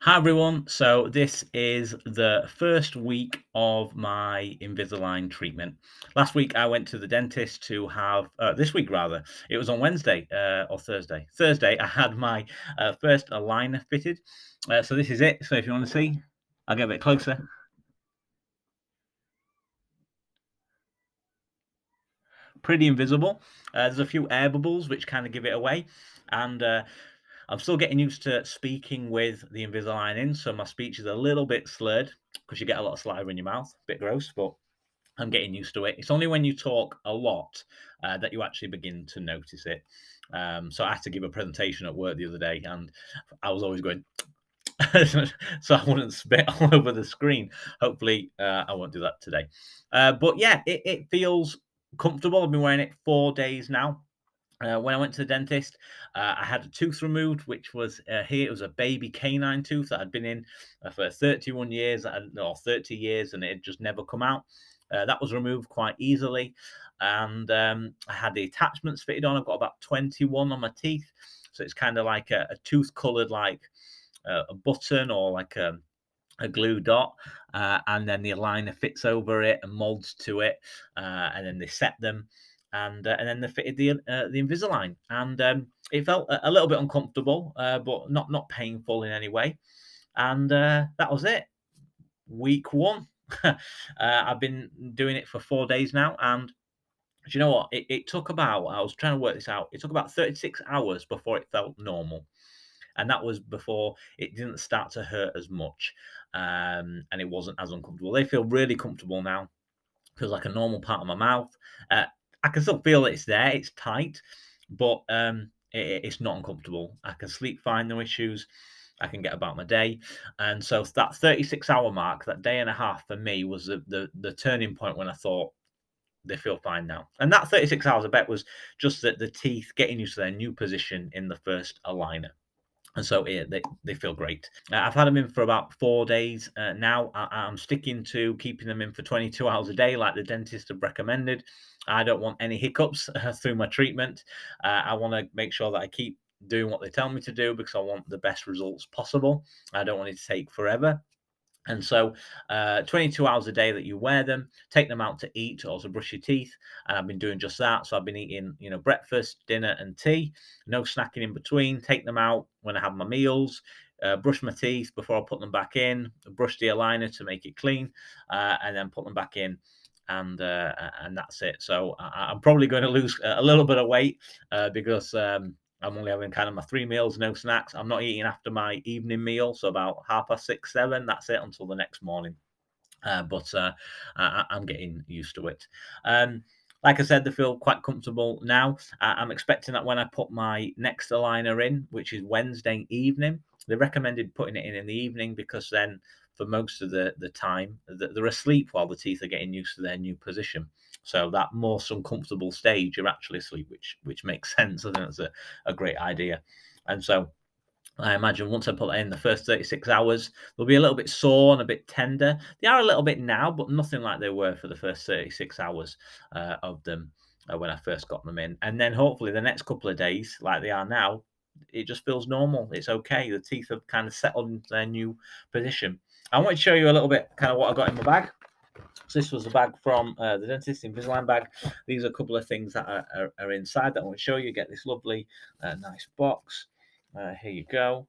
Hi everyone. So this is the first week of my Invisalign treatment. Last week I went to the dentist to have this week rather. It was on Wednesday or Thursday. Thursday I had my first aligner fitted. So this is it. So if you want to see, I'll get a bit closer. Pretty invisible. There's a few air bubbles which kind of give it away, and I'm still getting used to speaking with the Invisalign in, so my speech is a little bit slurred because you get a lot of saliva in your mouth. Bit gross, but I'm getting used to it. It's only when you talk a lot that you actually begin to notice it. So I had to give a presentation at work the other day, and I was always going so I wouldn't spit all over the screen. Hopefully, I won't do that today. But yeah, it feels comfortable. I've been wearing it 4 days now. When I went to the dentist, I had a tooth removed, which was here. It was a baby canine tooth that had been in for 31 years, or 30 years, and it had just never come out. That was removed quite easily, and I had the attachments fitted on. I've got about 21 on my teeth, so it's kind of like a tooth coloured, like a button or like a glue dot, and then the aligner fits over it and molds to it, and then they set them, and then they fitted the Invisalign, and it felt a little bit uncomfortable, but not painful in any way, and that was it. Week one. I've been doing it for 4 days now, and do you know what? It took about, I was trying to work this out. It took about 36 hours before it felt normal, and that was before it didn't start to hurt as much, and it wasn't as uncomfortable. They feel really comfortable now. Feels like a normal part of my mouth. Uh, I can still feel it's there. It's tight, but it's not uncomfortable. I can sleep fine, no issues. I can get about my day, and so that 36-hour mark, that day and a half for me, was the turning point when I thought they feel fine now. And that 36 hours, I bet, was just that the teeth getting used to their new position in the first aligner. And so yeah, they feel great. I've had them in for about 4 days now. I'm sticking to keeping them in for 22 hours a day, like the dentist have recommended. I don't want any hiccups through my treatment. I want to make sure that I keep doing what they tell me to do because I want the best results possible. I don't want it to take forever. And so, 22 hours a day that you wear them, take them out to eat, also brush your teeth. And I've been doing just that. So I've been eating, breakfast, dinner, and tea. No snacking in between. Take them out when I have my meals. Brush my teeth before I put them back in. Brush the aligner to make it clean, and then put them back in. And that's it. So I'm probably going to lose a little bit of weight because I'm only having kind of my 3 meals, no snacks. I'm not eating after my evening meal, so about 6:30, 7. That's it until the next morning. But I'm getting used to it. Like I said, they feel quite comfortable now. I'm expecting that when I put my next aligner in, which is Wednesday evening, they recommended putting it in the evening because then, for most of the time, they're asleep while the teeth are getting used to their new position. So that most uncomfortable stage, you're actually asleep, which makes sense. I think that's a great idea. And so I imagine once I put that in the first 36 hours, they'll be a little bit sore and a bit tender. They are a little bit now, but nothing like they were for the first 36 hours of them when I first got them in. And then hopefully the next couple of days, like they are now, it just feels normal. It's okay. The teeth have kind of settled into their new position. I want to show you a little bit kind of what I got in my bag. So this was the bag from the dentist, Invisalign bag. These are a couple of things that are inside that I want to show you. Get this lovely, nice box. Here you go.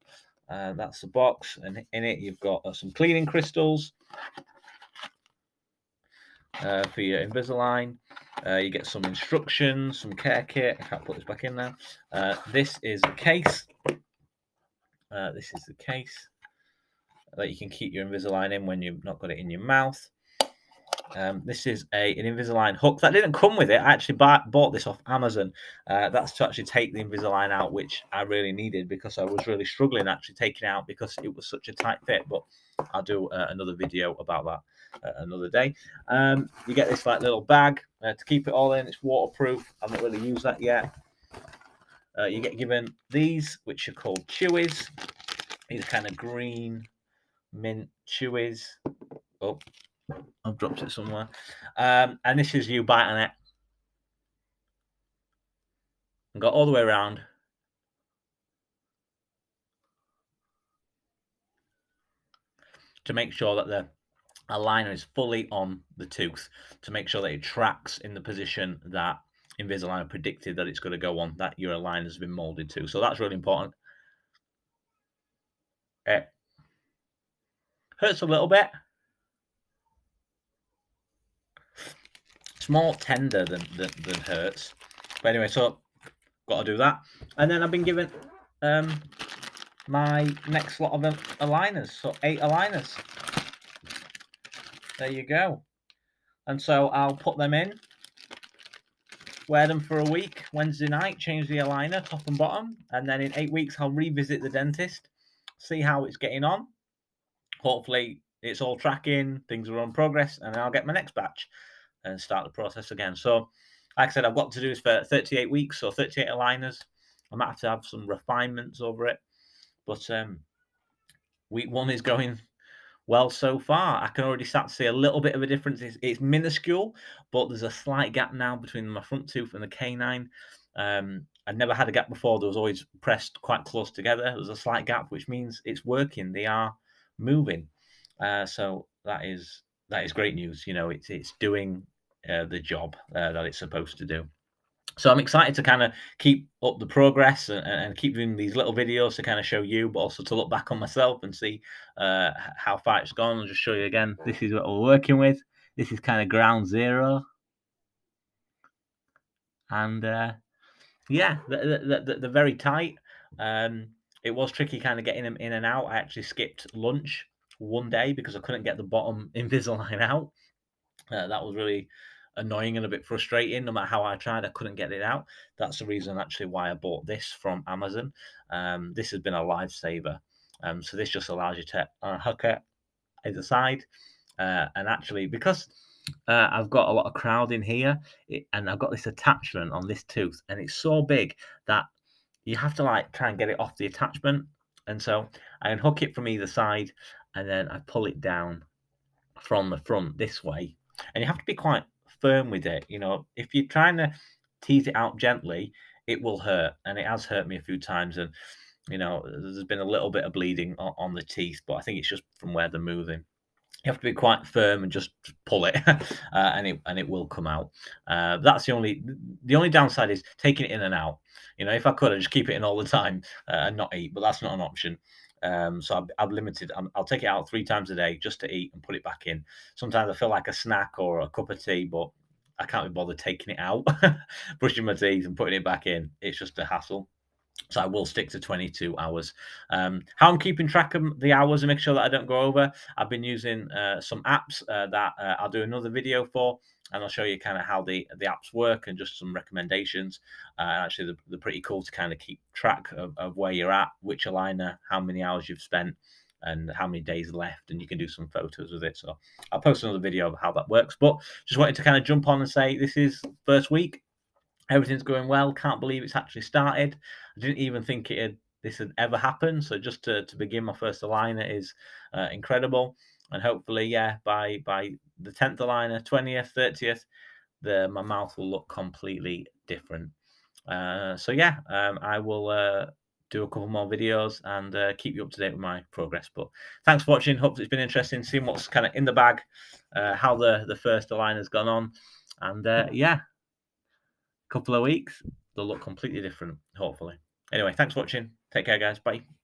That's the box, and in it you've got some cleaning crystals for your Invisalign. You get some instructions, some care kit. I can't put this back in there. This is a case. This is the case that you can keep your Invisalign in when you've not got it in your mouth. This is an Invisalign hook that didn't come with it. I actually bought this off Amazon. That's to actually take the Invisalign out, which I really needed because I was really struggling actually taking it out because it was such a tight fit. But I'll do another video about that another day. You get this like little bag to keep it all in. It's waterproof. I've not really used that yet. You get given these, which are called chewies. These kind of green mint chewies. Oh, I've dropped it somewhere. And this is you biting it and go all the way around. to make sure that the aligner is fully on the tooth, to make sure that it tracks in the position that Invisalign predicted that it's going to go on, that your aligner has been molded to. So that's really important. It hurts a little bit. It's more tender than hurts. But anyway, so got to do that. And then I've been given my next lot of aligners. So 8 aligners. There you go. And so I'll put them in, wear them for a week, Wednesday night, change the aligner, top and bottom. And then in 8 weeks, I'll revisit the dentist, see how it's getting on. Hopefully it's all tracking, things are on progress, and then I'll get my next batch and start the process again. So like I said, I've got to do this for 38 weeks, so 38 aligners. I might have to have some refinements over it, but week 1 is going well so far. I can already start to see a little bit of a difference. It's minuscule, but there's a slight gap now between my front tooth and the canine. I'd never had a gap before. There was always pressed quite close together. There's a slight gap, which means it's working. They are moving. So that is great news. You know, it's doing the job that it's supposed to do. So I'm excited to kind of keep up the progress and keep doing these little videos to kind of show you, but also to look back on myself and see how far it's gone. I'll just show you again. This is what we're working with. This is kind of ground zero. And yeah, they're very tight. It was tricky kind of getting them in and out. I actually skipped lunch one day because I couldn't get the bottom Invisalign out. That was really annoying and a bit frustrating. No matter how I tried, I couldn't get it out. That's the reason actually why I bought this from Amazon. This has been a lifesaver. So this just allows you to hook it either side. And actually, because I've got a lot of crowd in here, and I've got this attachment on this tooth, and it's so big that you have to like try and get it off the attachment. And so I unhook it from either side, and then I pull it down from the front this way. And you have to be quite firm with it. You know, if you're trying to tease it out gently, it will hurt. And it has hurt me a few times. And, you know, there's been a little bit of bleeding on the teeth, but I think it's just from where they're moving. You have to be quite firm and just pull it, and it will come out. That's the only downside is taking it in and out. You know, if I could, I'd just keep it in all the time and not eat, but that's not an option. So I've limited. I'll take it out 3 times a day just to eat and put it back in. Sometimes I feel like a snack or a cup of tea, but I can't be bothered taking it out, brushing my teeth and putting it back in. It's just a hassle. So I will stick to 22 hours. How I'm keeping track of the hours and make sure that I don't go over, I've been using some apps that I'll do another video for, and I'll show you kind of how the apps work and just some recommendations. Actually, they're pretty cool to kind of keep track of where you're at, which aligner, how many hours you've spent, and how many days left, and you can do some photos with it. So I'll post another video of how that works. But just wanted to kind of jump on and say this is first week. Everything's going well. Can't believe it's actually started. I didn't even think this had ever happened. So just to begin my first aligner is incredible. And hopefully, yeah, by the 10th aligner, 20th, 30th, my mouth will look completely different. So yeah, I will do a couple more videos and keep you up to date with my progress. But thanks for watching. Hope it's been interesting seeing what's kind of in the bag, how the first aligners gone on, and yeah, couple of weeks, they'll look completely different, hopefully. Anyway, thanks for watching. Take care, guys. Bye.